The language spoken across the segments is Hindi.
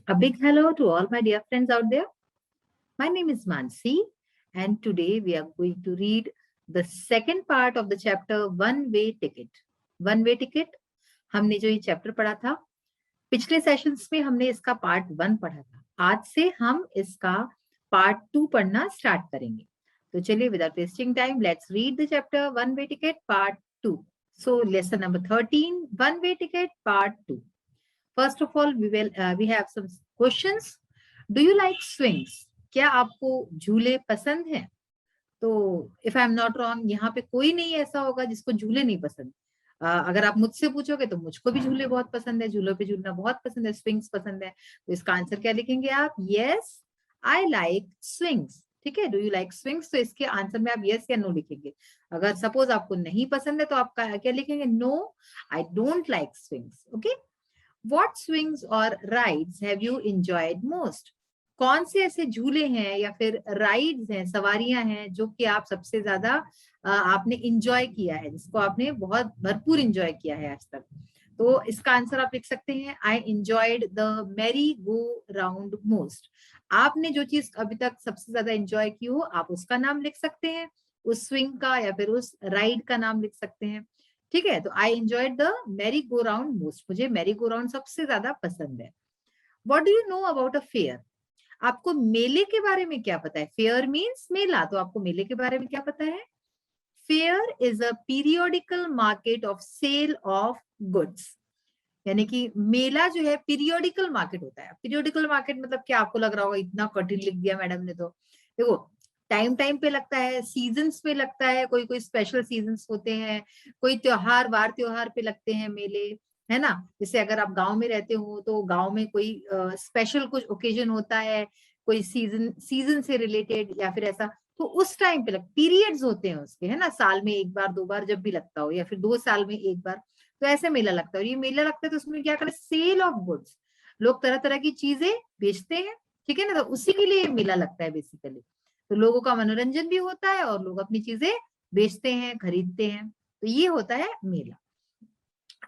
A big hello to all my dear friends out there. My name is Mansi, and today we are going to read the second part of the chapter One Way Ticket. One Way Ticket, हमने जो ये चैप्टर पढ़ा था, पिछले सेशंस में हमने इसका पार्ट 1 पढ़ा था. आज से हम इसका पार्ट 2 पढ़ना स्टार्ट करेंगे. तो चलिए, without wasting time, let's read the chapter One Way Ticket part 2. So lesson number 13, One Way Ticket part 2. First of all, we have some questions. Do you like swings? क्या आपको झूले पसंद हैं? तो if I am not wrong, यहाँ पे कोई नहीं ऐसा होगा जिसको झूले नहीं पसंद. अगर आप मुझसे पूछोगे तो मुझको भी झूले बहुत पसंद है, झूलों पे झूलना बहुत पसंद है, स्विंग्स पसंद है. तो इसका आंसर क्या लिखेंगे आप? Yes, I like swings. ठीक है, डू यू लाइक स्विंग्स? तो इसके आंसर में आप यस या नो लिखेंगे. अगर सपोज आपको नहीं पसंद है तो आप क्या लिखेंगे? No, I don't like swings. Okay. What swings or rides have you enjoyed most? कौन से ऐसे झूले हैं या फिर राइड्स हैं, सवारियां हैं जो कि आप सबसे ज्यादा आपने इंजॉय किया है, जिसको आपने बहुत भरपूर इंजॉय किया है आज तक? तो इसका आंसर आप लिख सकते हैं, I enjoyed the merry go round most. आपने जो चीज अभी तक सबसे ज्यादा इंजॉय की हो, आप उसका नाम लिख सकते हैं, उस स्विंग का या फिर उस राइड का नाम लिख सकते हैं. ठीक है, तो I enjoyed the merry go round most. मुझे मैरी गो राउंड सबसे ज्यादा पसंद है. What do you know about a fair? आपको मेले के बारे में क्या पता है? फेयर मीन्स मेला, तो आपको मेले के बारे में क्या पता है? Fair is a periodical market of sale of goods. यानी कि मेला जो है पीरियोडिकल मार्केट होता है. पीरियोडिकल मार्केट मतलब क्या? आपको लग रहा होगा इतना कठिन लिख दिया मैडम ने. तो देखो, टाइम टाइम पे लगता है, सीजन्स पे लगता है, कोई कोई स्पेशल सीजन्स होते हैं, कोई त्योहार पे लगते हैं मेले, है ना. जैसे अगर आप गांव में रहते हो तो गांव में कोई स्पेशल कुछ ओकेजन होता है, कोई सीजन से रिलेटेड या फिर ऐसा, तो उस टाइम पे पीरियड्स होते हैं उसके, है ना. साल में एक बार, 2 बार जब भी लगता हो, या फिर 2 साल में एक बार, तो ऐसे मेला लगता है. और ये मेला लगता है तो उसमें क्या करें? Sale of goods. लोग तरह तरह की चीजें बेचते हैं, ठीक है ना. तो उसी के लिए मेला लगता है बेसिकली. तो लोगों का मनोरंजन भी होता है और लोग अपनी चीजें बेचते हैं, खरीदते हैं. तो ये होता है मेला.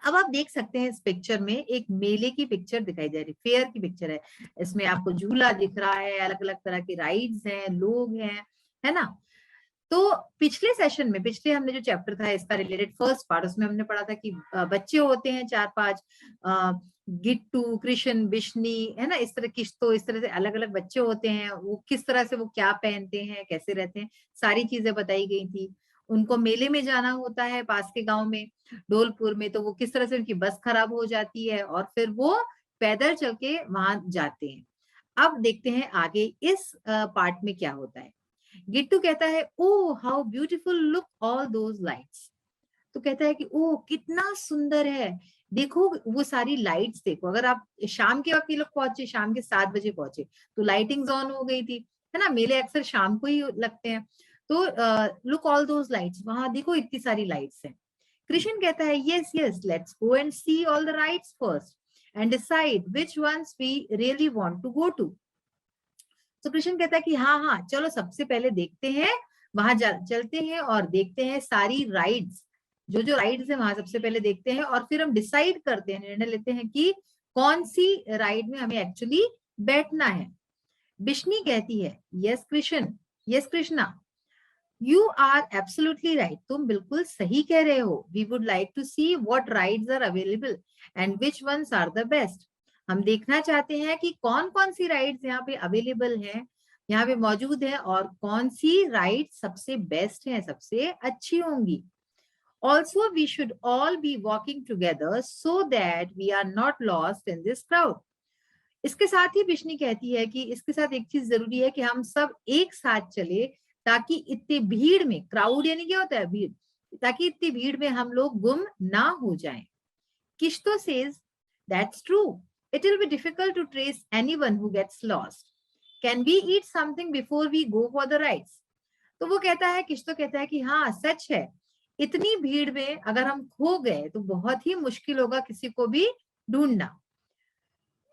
अब आप देख सकते हैं इस पिक्चर में एक मेले की पिक्चर दिखाई दे रही, फेयर की पिक्चर है. इसमें आपको झूला दिख रहा है, अलग अलग तरह के राइड्स हैं, लोग हैं, है ना. तो पिछले सेशन में, पिछले हमने जो चैप्टर था इसका रिलेटेड फर्स्ट पार्ट, उसमें हमने पढ़ा था कि बच्चे होते हैं 4-5, गिट्टू, कृष्ण, बिश्नी, है ना. इस तरह किश्तो, इस तरह से अलग अलग बच्चे होते हैं. वो किस तरह से, वो क्या पहनते हैं, कैसे रहते हैं, सारी चीजें बताई गई थी. उनको मेले में जाना होता है पास के गांव में, ढोलपुर में. तो वो किस तरह से उनकी बस खराब हो जाती है और फिर वो पैदल चल के वहां जाते हैं. अब देखते हैं आगे इस पार्ट में क्या होता है. गिट्टू कहता है, oh how beautiful look all those lights. तो कहता है कि ओ कितना सुंदर है, देखो वो सारी लाइट्स देखो. अगर आप शाम के वक्त ये लोग पहुंचे, शाम के 7 बजे पहुंचे, तो लाइटिंग्स ऑन हो गई थी, है ना. मेले अक्सर शाम को ही लगते हैं. तो लुक ऑल दोज लाइट्स, वहां देखो इतनी सारी लाइट्स हैं. कृष्ण कहता है, yes yes, let's go and see all the rides first and decide which ones we really want to go to. तो कृष्ण कहता है कि हाँ हाँ, चलो सबसे पहले देखते हैं, वहां चलते हैं और देखते हैं सारी राइड्स, जो जो राइड्स है वहां सबसे पहले देखते हैं, और फिर हम डिसाइड करते हैं, निर्णय लेते हैं कि कौन सी राइड में हमें एक्चुअली बैठना है. बिश्नी कहती है, yes Krishna, yes Krishna, you are absolutely right, तुम बिल्कुल सही कह रहे हो. We would like to see what rides are available and which ones are the best. हम देखना चाहते हैं कि कौन कौन सी राइड्स यहाँ पे अवेलेबल हैं, यहाँ पे मौजूद है, और कौन सी राइड सबसे बेस्ट है, सबसे अच्छी होंगी. Also we should all be walking together so that we are not lost in this crowd. इसके साथ ही बिश्नी कहती है कि इसके साथ एक चीज जरूरी है कि हम सब एक साथ चले, ताकि इतनी भीड़ में, क्राउड यानी क्या होता है? भीड़. ताकि इतनी भीड़ में हम लोग गुम ना हो जाएं. किश्तो says, that's true, it will be difficult to trace anyone who gets lost. Can we eat something before we go for the rides. तो वो कहता है, किश्तो कहता है कि हाँ सच है, इतनी भीड़ में अगर हम खो गए तो बहुत ही मुश्किल होगा किसी को भी ढूंढना.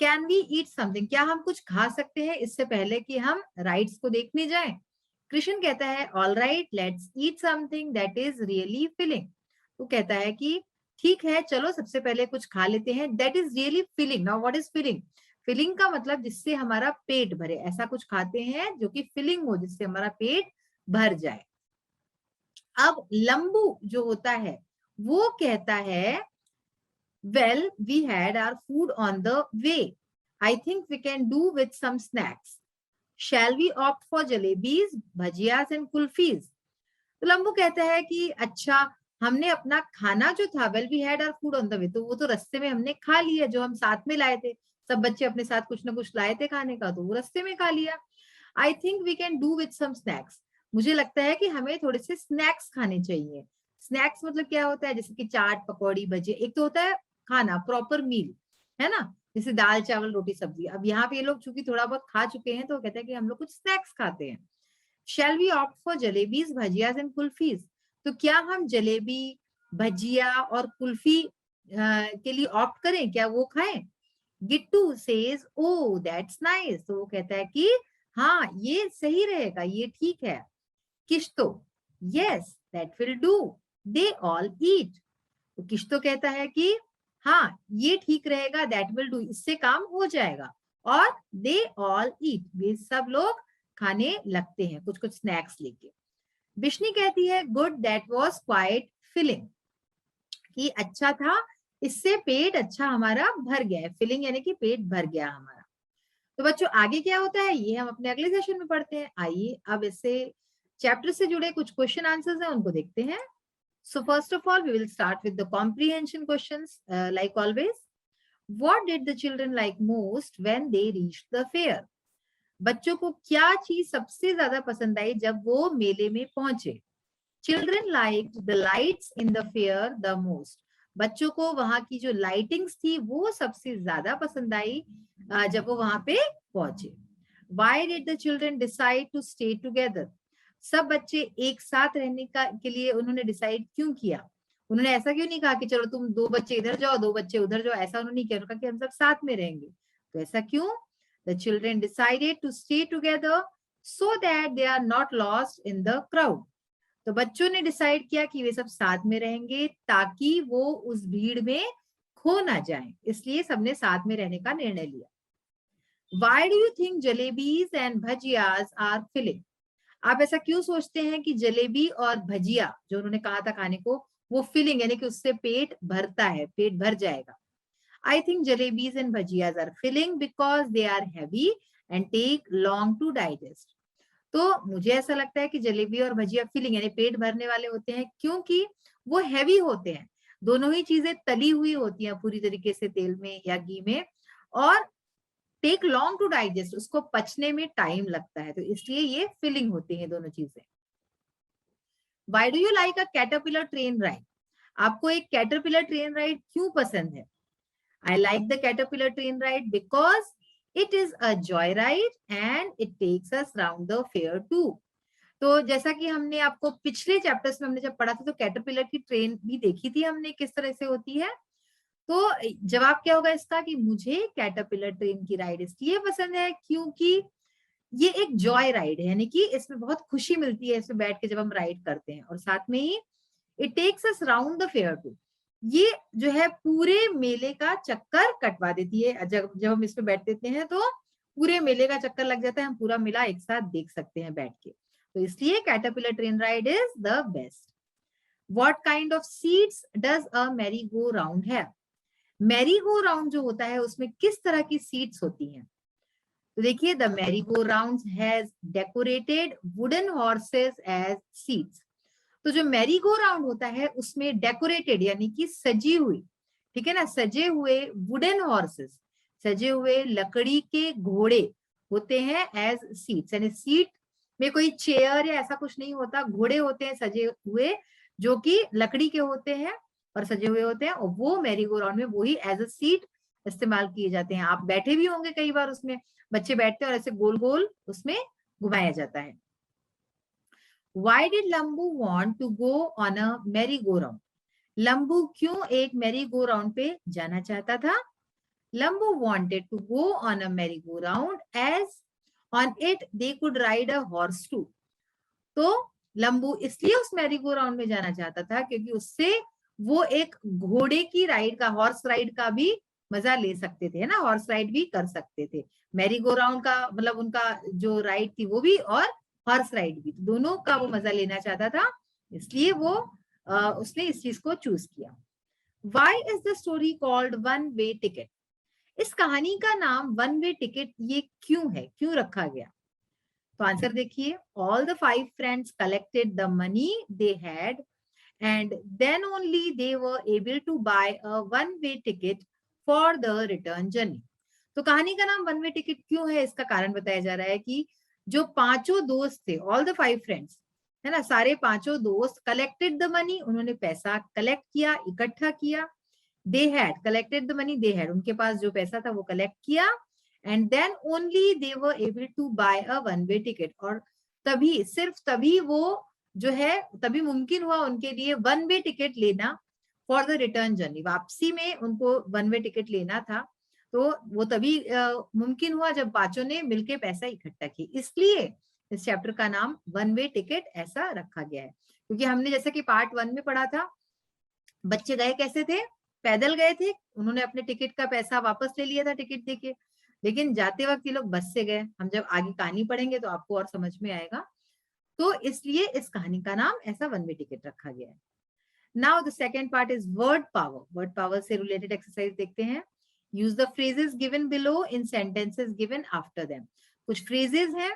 कैन वी ईट समथिंग, क्या हम कुछ खा सकते हैं इससे पहले कि हम राइड्स को देखने जाएं. कृष्ण कहता है, all right, let's eat something that is really filling. तो कहता है कि ठीक है, चलो सबसे पहले कुछ खा लेते हैं that is really filling. Now what is filling? Filling का मतलब जिससे हमारा पेट भरे, ऐसा कुछ खाते हैं जो कि फिलिंग हो, जिससे हमारा पेट भर जाए। अब लंबू जो होता है वो कहता है, well, we had our food on the way. I think we can do with some snacks. Shall we opt for jalebis, bhajiyas and kulfis? तो लंबू कहता है कि अच्छा, हमने अपना खाना जो था, well we had our food on the way, तो वो तो रास्ते में हमने खा लिया, जो हम साथ में लाए थे। सब बच्चे अपने साथ कुछ ना कुछ लाए थे खाने का, तो वो रास्ते में खा लिया। I think we can do with some snacks. मुझे लगता है कि हमें थोड़े से स्नैक्स खाने चाहिए। स्नैक्स मतलब क्या होता है, जैसे कि चाट, पकौड़ी, भजे। एक तो होता है खाना, प्रॉपर मील, है ना, जैसे दाल चावल रोटी सब्जी। अब यहाँ पे ये लोग चूंकि थोड़ा बहुत खा चुके हैं, तो कहते हैं कि हम लोग कुछ स्नैक्स खाते हैं। Shall we opt for jalebis, bhajiyas and kulfis? तो क्या हम जलेबी, भजिया और कुल्फी के लिए ऑप्ट करें, क्या वो खाएं? Gittu says O that's nice. तो वो कहता है कि हाँ, ये सही रहेगा, ये ठीक है। किश्तो, yes that will do, they all eat. तो किश्तो कहता है कि हाँ, ये ठीक रहेगा, दैट विल डू, इससे काम हो जाएगा। और दे ऑल ईट, वे सब लोग खाने लगते हैं कुछ कुछ स्नैक्स लेके। बिश्नी कहती है good, that was quite filling, कि अच्छा था, इससे पेट अच्छा हमारा भर गया है। फिलिंग यानी कि पेट भर गया हमारा। तो बच्चों आगे क्या होता है ये हम अपने अगले सेशन में पढ़ते हैं। आइए अब इससे चैप्टर से जुड़े कुछ क्वेश्चन आंसर्स हैं, उनको देखते हैं। So first of all, we will start with the comprehension questions. Like always, what did the children like most when they reached the fair? बच्चों को क्या चीज सबसे ज्यादा पसंद आई जब वो मेले में पहुंचे? Children liked the lights in the fair the most. बच्चों को वहां की जो लाइटिंग्स थी वो सबसे ज्यादा पसंद आई जब वो वहां पे पहुंचे। Why did the children decide to stay together? सब बच्चे एक साथ रहने का के लिए उन्होंने डिसाइड क्यों किया? उन्होंने ऐसा क्यों नहीं कहा कि चलो तुम दो बच्चे इधर जाओ, दो बच्चे उधर जाओ, ऐसा उन्होंने नहीं किया। उन्होंने कहा कि हम सब साथ में रहेंगे। तो ऐसा क्यों? The children decided to stay together so that they are not lost in the crowd. तो बच्चों ने डिसाइड किया कि वे सब साथ में रहेंगे ताकि वो उस भीड़ में खो ना जाएं, इसलिए सबने साथ में रहने का निर्णय लिया। Why do you think jalebis and bhajiyas are filling? आप ऐसा क्यों सोचते हैं कि जलेबी और भजिया जो उन्होंने कहा था खाने को, वो फिलिंग यानी कि उससे पेट भरता है, पेट भर जाएगा? I think jalebis and bhajiyas are filling because they are heavy and take long to digest. तो मुझे ऐसा लगता है कि जलेबी और भजिया फिलिंग यानी पेट भरने वाले होते हैं क्योंकि वो हैवी होते हैं। दोनों ही चीजें तली हुई होती हैं पूरी तरीके से तेल में या घी में, और टेक लॉन्ग टू डाइजेस्ट, उसको पचने में टाइम लगता है, तो इसलिए ये फिलिंग होती है दोनों चीजें। Why do you like a caterpillar train ride? आपको एक कैटरपिलर ट्रेन राइड क्यों पसंद है? I like the caterpillar train ride because it is a joy ride and it takes us round the fair too. तो जैसा कि हमने आपको पिछले चैप्टर्स में हमने जब पढ़ा था, तो कैटरपिलर की ट्रेन भी देखी थी हमने किस तरह से होती है। तो जवाब क्या होगा इसका कि मुझे कैटरपिलर ट्रेन की राइड इसलिए पसंद है क्योंकि ये एक जॉय राइड है, यानी कि इसमें बहुत खुशी मिलती है इसमें बैठ के जब हम राइड करते हैं, और साथ में ही it takes us round the fair too, ये जो है पूरे मेले का चक्कर कटवा देती है। जब जब हम इसमें बैठ देते हैं तो पूरे मेले का चक्कर लग जाता है, हम पूरा मेला एक साथ देख सकते हैं बैठ के। तो इसलिए caterpillar train ride is the best. What kind of seats does a Mary go round have? Mary go round जो होता है उसमें किस तरह की सीट्स होती हैं? तो देखिए, the merry go round has decorated wooden horses as seats. तो जो मैरी गो राउंड होता है उसमें डेकोरेटेड यानी कि सजी हुई, ठीक है ना, सजे हुए वुडन हॉर्सेस, सजे हुए लकड़ी के घोड़े होते हैं एज सीट्स, यानी सीट में कोई चेयर या ऐसा कुछ नहीं होता, घोड़े होते हैं सजे हुए जो कि लकड़ी के होते हैं और सजे हुए होते हैं, और वो मैरी गो राउंड में वही एज अ सीट इस्तेमाल किए जाते हैं। आप बैठे भी होंगे कई बार उसमें, बच्चे बैठते हैं और ऐसे गोल गोल उसमें घुमाया जाता है। Why did Lambu want to go on a merry-go-round? लंबू क्यों एक मैरी गो राउंड पे जाना चाहता था? Lambu wanted to go on a merry-go-round as on it they could ride a horse too. तो लंबू इसलिए उस मैरी गो राउंड में जाना चाहता था क्योंकि उससे वो एक घोड़े की राइड का, हॉर्स राइड का भी मजा ले सकते थे, है ना, हॉर्स राइड भी कर सकते थे। मैरी गो राउंड का मतलब उनका जो राइड थी वो भी, और हॉर्स राइड भी, दोनों का वो मजा लेना चाहता था, इसलिए वो उसने इस चीज को चूज किया। Why is the story called one way ticket? इस कहानी का नाम वन वे टिकट ये क्यों है, क्यों रखा गया? तो आंसर देखिए, all the 5 friends collected the money they had and then only they were able to buy a one way ticket for the return journey. तो कहानी का नाम वन वे टिकट क्यों है, इसका कारण बताया जा रहा है कि जो पांचों दोस्त थे, ऑल द 5 फ्रेंड्स, है ना, सारे पांचों दोस्त कलेक्टेड द मनी, उन्होंने पैसा कलेक्ट किया, इकट्ठा किया। They had collected the money, they had उनके पास जो पैसा था वो कलेक्ट किया, and then only they were able to buy a one way ticket, और तभी, सिर्फ तभी वो जो है, तभी मुमकिन हुआ उनके लिए वन वे टिकट लेना फॉर द रिटर्न जर्नी। वापसी में उनको वन वे टिकट लेना था, तो वो तभी मुमकिन हुआ जब पांचों ने मिलकर पैसा इकट्ठा किया, इसलिए इस चैप्टर का नाम वन वे टिकट ऐसा रखा गया है। क्योंकि हमने जैसा कि पार्ट 1 में पढ़ा था, बच्चे गए कैसे थे, पैदल गए थे, उन्होंने अपने टिकट का पैसा वापस ले लिया था टिकट देके, लेकिन जाते वक्त ये लोग बस से गए। हम जब आगे कहानी पढ़ेंगे तो आपको और समझ में आएगा, तो इसलिए इस कहानी का नाम ऐसा वन वे टिकट रखा गया है। Now the second part is word power. Word power से रिलेटेड एक्सरसाइज देखते हैं। Use the phrases given below in sentences given after them. कुछ फ्रेजेस हैं,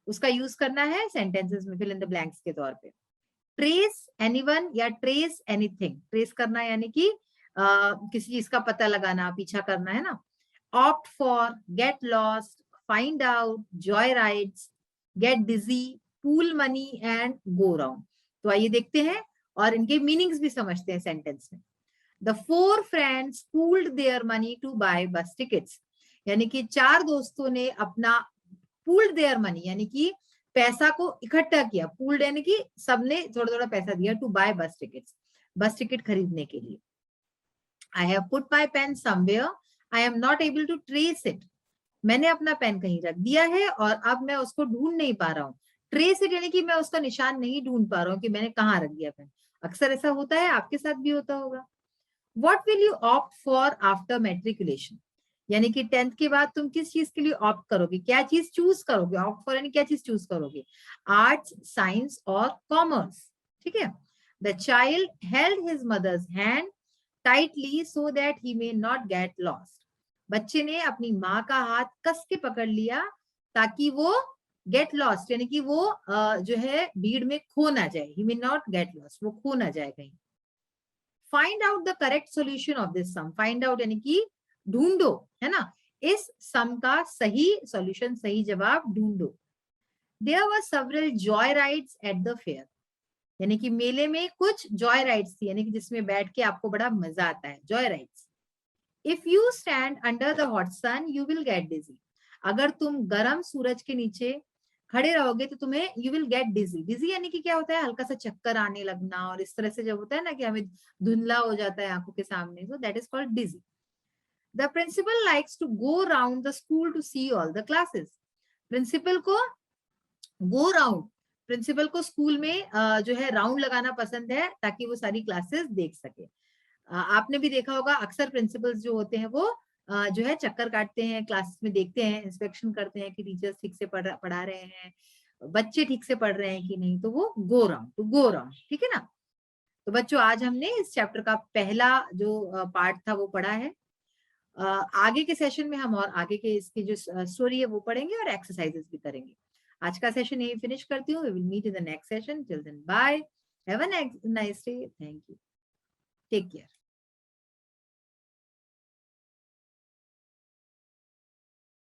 उसका यूज करना है सेंटेंसेस में फिल इन द ब्लैंक्स के तौर पे। ट्रेस एनीवन या ट्रेस एनीथिंग, ट्रेस करना यानी कि किसी चीज का पता लगाना, पीछा करना, है ना। Opt for, get lost, find out, joy rides, get dizzy, pool money and go round. तो आइए देखते हैं और इनके मीनिंग्स भी समझते हैं सेंटेंस में। The 4 friends pooled their money to buy bus tickets, यानी कि 4 दोस्तों ने अपना पूल्ड देयर मनी यानी कि पैसा को इकट्ठा किया, पूल्ड यानी कि सबने थोड़ा थोड़ा पैसा दिया, to buy bus tickets, bus ticket खरीदने के लिए। I have put my pen somewhere, I am not able to trace it, मैंने अपना पेन कहीं रख दिया है और अब मैं उसको ढूंढ नहीं पा रहा हूँ। ट्रेस इट यानी कि मैं उसका निशान नहीं ढूंढ पा रहा हूँ कि मैंने कहाँ रख दिया पेन। अक्सर ऐसा होता है, आपके साथ भी होता होगा। What will you opt for after matriculation? यानी कि 10th के बाद तुम किस चीज के लिए ऑप्ट करोगे, क्या चीज चूज करोगे, ऑप्ट फॉर यानी क्या चीज चूज करोगे, आर्ट्स, साइंस और कॉमर्स, ठीक है। The child held his mother's hand tightly so that he may not get lost, बच्चे ने अपनी माँ का हाथ कस के पकड़ लिया ताकि वो गेट लॉस्ट यानी कि वो जो है भीड़ में खो ना जाए, he may not get lost, वो खो ना जाए कहीं। Find out the correct solution of this sum, find out यानी कि ढूंढो, है ना, इस सम का सही सॉल्यूशन, सही जवाब ढूंढो। There were several joy rides at the fair, यानी कि मेले में कुछ जॉय राइड्स थी, यानी कि जिसमें बैठ के आपको बड़ा मजा आता है, joy rides. If you stand under the hot sun you will get dizzy, अगर तुम गर्म सूरज के नीचे खड़े रहोगे तो तुम्हें यू विल गेट डिजी, डिजी यानी कि क्या होता है, हल्का सा चक्कर आने लगना, और इस तरह से जब होता है ना कि हमें धुंधला हो जाता है आंखों के सामने, so that is called dizzy. The principal likes to go round the school to see all the classes. Principal को गो राउंड, प्रिंसिपल को स्कूल में जो है राउंड लगाना पसंद है ताकि वो सारी क्लासेस देख सके। आपने भी देखा होगा अक्सर प्रिंसिपल्स जो होते हैं वो जो है चक्कर काटते हैं, क्लासेस में देखते हैं, इंस्पेक्शन करते हैं कि टीचर्स ठीक से पढ़ा रहे हैं, बच्चे ठीक से पढ़ रहे हैं कि नहीं, तो वो गो राउंड, तो गो राउंड, ठीक है ना। तो बच्चों आज हमने इस चैप्टर का पहला जो पार्ट था वो पढ़ा है। आगे के सेशन में हम और आगे के इसकी जो स्टोरी है वो पढ़ेंगे और एक्सरसाइजेस भी करेंगे। आज का सेशन यही फिनिश करती हूँ। We will meet in the next session. Till then bye, have a nice day, thank you, take care.